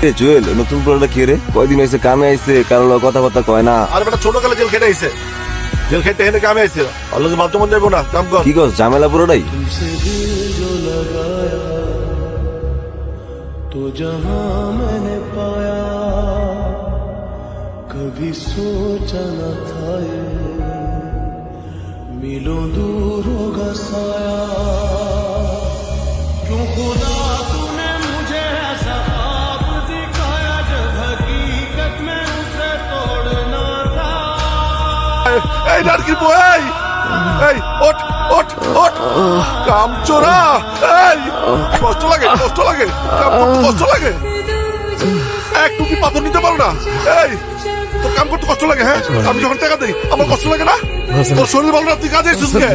জুয়েল নতুন পোলাটা কে রে? কয়দিন হয়েছে কামে আইছে, কারণ কথাবার্তা কয় না। আর বেটা ছোটকালে জেল খেটে আইছে, জেল খেটে এনে কামে আইছে। আল্লাহ বাদ মন যাইবো না, কাম কর। কি কস ঝামেলা পুরোটাই? तो जहां मैंने पाया कभी सोचा न था ये मिलों दूर होगा साया क्यों खुदा तूने मुझे ऐसा ख्वाब दिखाया जब हकीकत में उसे तोड़ना था এই লড়কি বই, এই ওঠ ওঠ ওঠ, কাম চোরা। এই কষ্ট লাগে, কষ্ট লাগে, কাম করতে কষ্ট লাগে। একটু কি পাথর নিতে পারো না? এই তোর কাম করতে কষ্ট লাগে? হ্যাঁ, আমি যখন টাকা দিই আমার কষ্ট লাগে না? তোর শরীর ভালো না, তুই কাজে এসেছিস কে?